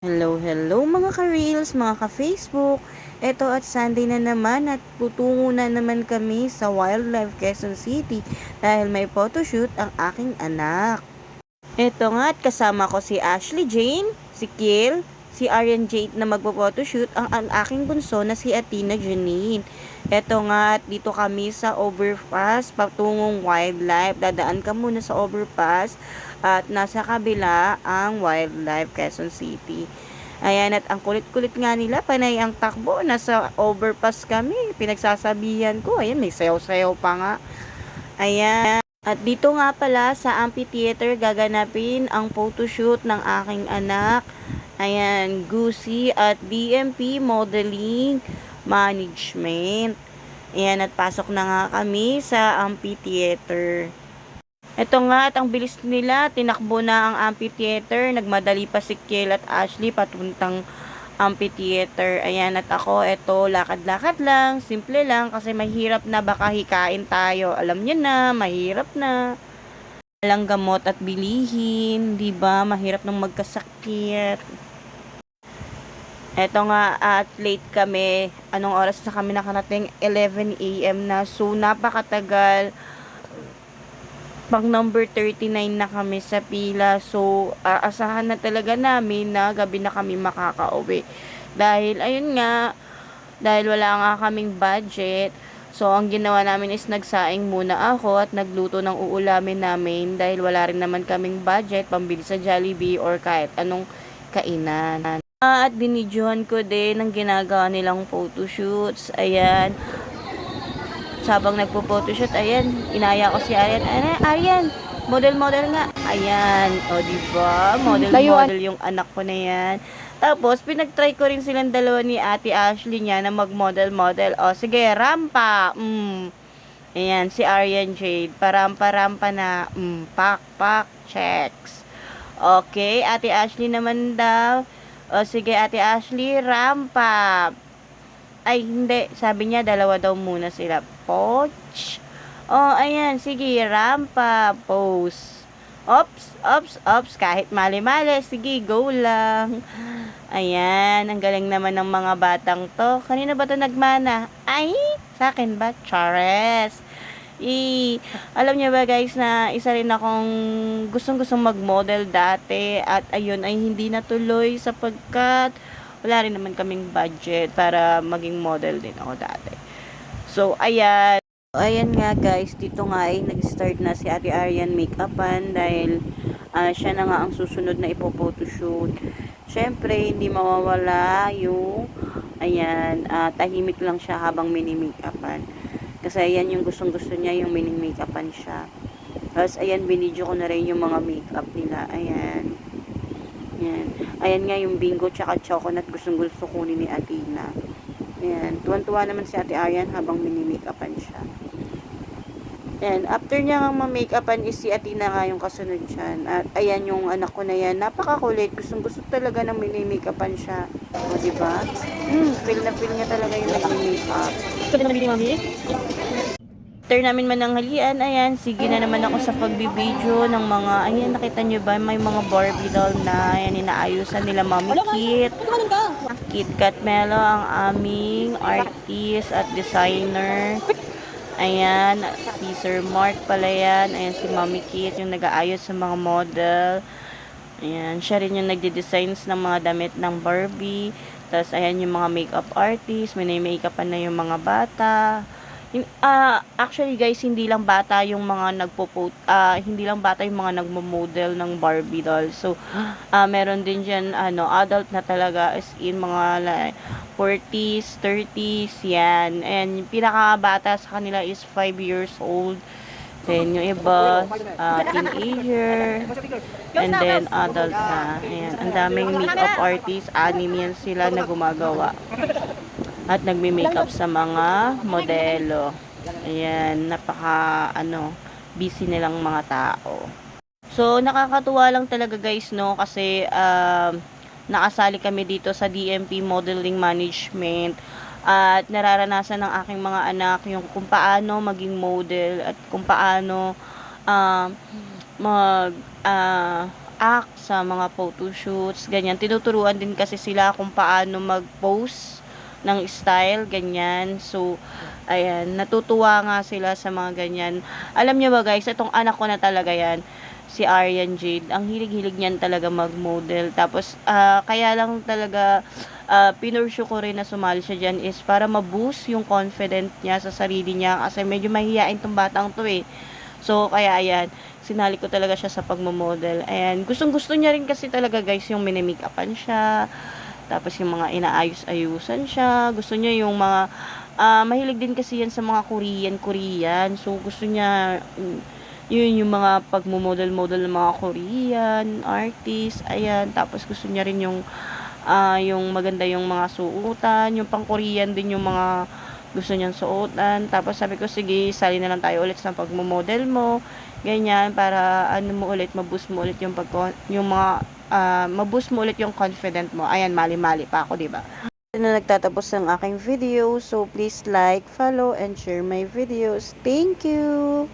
Hello mga ka-reels, mga ka-Facebook. Eto at Sunday na naman at tutungo na naman kami sa Wildlife Quezon City dahil may photoshoot ang aking anak. Eto nga at kasama ko si Ashley Jane, si Kiel, si Arian Jade na magpo-photoshoot ang aking bunso na si Athena Janine. Eto nga at dito kami sa overpass patungong wildlife. Dadaan ka muna sa overpass at nasa kabila ang Wildlife Quezon City. Ayan, at ang kulit-kulit nga nila, panay ang takbo, nasa overpass kami, pinagsasabihan ko, ayan, may sayaw-sayaw pa nga. Ayan, at dito nga pala sa amphitheater gaganapin ang photoshoot ng aking anak. Ayan, Gucci at BMP Modeling Management. Ayan, at pasok na nga kami sa amphitheater. Ito nga at ang bilis nila, tinakbo na ang amphitheater, nagmadali pa si Kiel at Ashley patuntang amphitheater. Ayan at ako, eto lakad-lakad lang, simple lang kasi mahirap na baka hikain tayo. Alam niyo na, mahirap na. Walang gamot at bilihin, 'di ba? Mahirap nang magkasakit. Eto nga at late kami. Anong oras na kami nakarating? 11 AM na. So napakatagal. Pang number 39 na kami sa pila. So, aasahan na talaga namin na gabi na kami makakauwi. Dahil, ayun nga, dahil wala nga kaming budget. So, ang ginawa namin is nagsaing muna ako at nagluto ng uulamin namin dahil wala rin naman kaming budget pambili sa Jollibee or kahit anong kainan. At binidyohan ko din ang ginagawa nilang photoshoots. Ayan, habang nagpo-photoshoot, ayan, inaya ko si Arian. Arian, model-model nga. Ayan, o diba? Model-model yung anak ko na yan. Tapos, pinag-try ko rin silang dalawa ni Ate Ashley niya na mag-model-model. O, sige, rampa. Ayan, si Arian Jade. Parampa-rampa na. Pak-pak, checks. Okay, Ate Ashley naman daw. O, sige, Ate Ashley, rampa. Ay, hindi. Sabi niya, dalawa daw muna sila. Poch. Oh, ayan. Sige, rampa. Pose. Ops. Kahit mali-mali. Sige, go lang. Ayan. Ang galing naman ng mga batang to. Kanina ba to nagmana? Ay, sa akin ba? Chares. Alam niyo ba guys na isa rin akong gustong-gustong mag-model dati at ayun ay hindi natuloy sapagkat wala rin naman kaming budget para maging model din ako dati. So, ayan. Ayan nga guys, dito nga ay nag-start na si Ate Arian make-upan dahil siya na nga ang susunod na ipo-photoshoot. Syempre, hindi mawawala yung ayan, tahimik lang siya habang mini-make-upan. Kasi ayan yung gustong-gusto niya, yung mini-make-upan siya. Tapos ayan, binidyo ko na rin yung mga make-up nila. Ayan. Ayan. Ayan nga yung bingo tsaka chocolate gustong gusto kunin ni Athena. Ayan. Tuwan-tuwa naman si Ate Arian habang mini-make-upan siya. Ayan. After niya nga ma-make-upan is si Athena nga yung kasunod dyan. At ayan yung anak ko na yan. Napakakulit. Gustong gusto talaga ng mini-make-upan siya. O, diba? Feel na feel niya talaga yung nag-make-up. Ito din nabili mami? After namin mananghalian, ayan, sige na naman ako sa pagbibideo ng mga, ayan, nakita nyo ba, may mga Barbie doll na, ayan, inaayusan nila Mami Kit. Kit Kat Melo, ang aming artist at designer. Ayan, si Sir Mark pala yan. Ayan, si Mami Kit, yung nag-aayos sa mga model. Ayan, siya rin yung nagde-designs ng mga damit ng Barbie. Tapos, ayan, yung mga makeup artist, may na-makeupan na yung mga bata. Actually guys, hindi lang bata yung mga hindi lang bata yung mga nagmo-model ng Barbie doll. So, meron din diyan adult na talaga as in mga like 40s, 30s, yan. And yung pinakabata sa kanila is 5 years old. Then yung iba, teenager. And then adult na. Ayan, ang daming makeup artist, anim yan sila na gumagawa at nagme-makeup sa mga modelo. Ayan, busy nilang mga tao. So, nakakatuwa lang talaga guys, no? Kasi, nakasali kami dito sa DMP Modeling Management at nararanasan ng aking mga anak yung kung paano maging model at kung paano mag mag-act sa mga photoshoots, ganyan. Tinuturuan din kasi sila kung paano mag-pose ng style, ganyan. So, ayan, natutuwa nga sila sa mga ganyan. Alam niyo ba guys, itong anak ko na talaga yan, si Aryan Jade, ang hilig-hilig niyan talaga mag-model. Tapos, kaya lang talaga, pinursue ko rin na sumali siya dyan is para ma-boost yung confident niya sa sarili niya. Kasi medyo mahihiyain tong batang to eh. So, kaya ayan, sinali ko talaga siya sa pagmo-model. Ayan, gustong-gusto niya rin kasi talaga guys yung mini-make-upan siya. Tapos yung mga inaayos-ayusan siya. Gusto niya yung mga, mahilig din kasi yan sa mga Korean. So, gusto niya, yun yung mga pagmo-model-model ng mga Korean artist. Ayan, tapos gusto niya rin yung maganda yung mga suotan. Yung pang Korean din yung mga gusto niyang suotan. Tapos sabi ko, sige, sali na lang tayo ulit sa pagmo-model mo. Ganyan, para ano mo ulit, ma-boost mo ulit yung mga, ma-boost mo ulit yung confident mo. Ayan, mali-mali pa ako, diba? Na nagtatapos ng aking video. So, please like, follow, and share my videos. Thank you!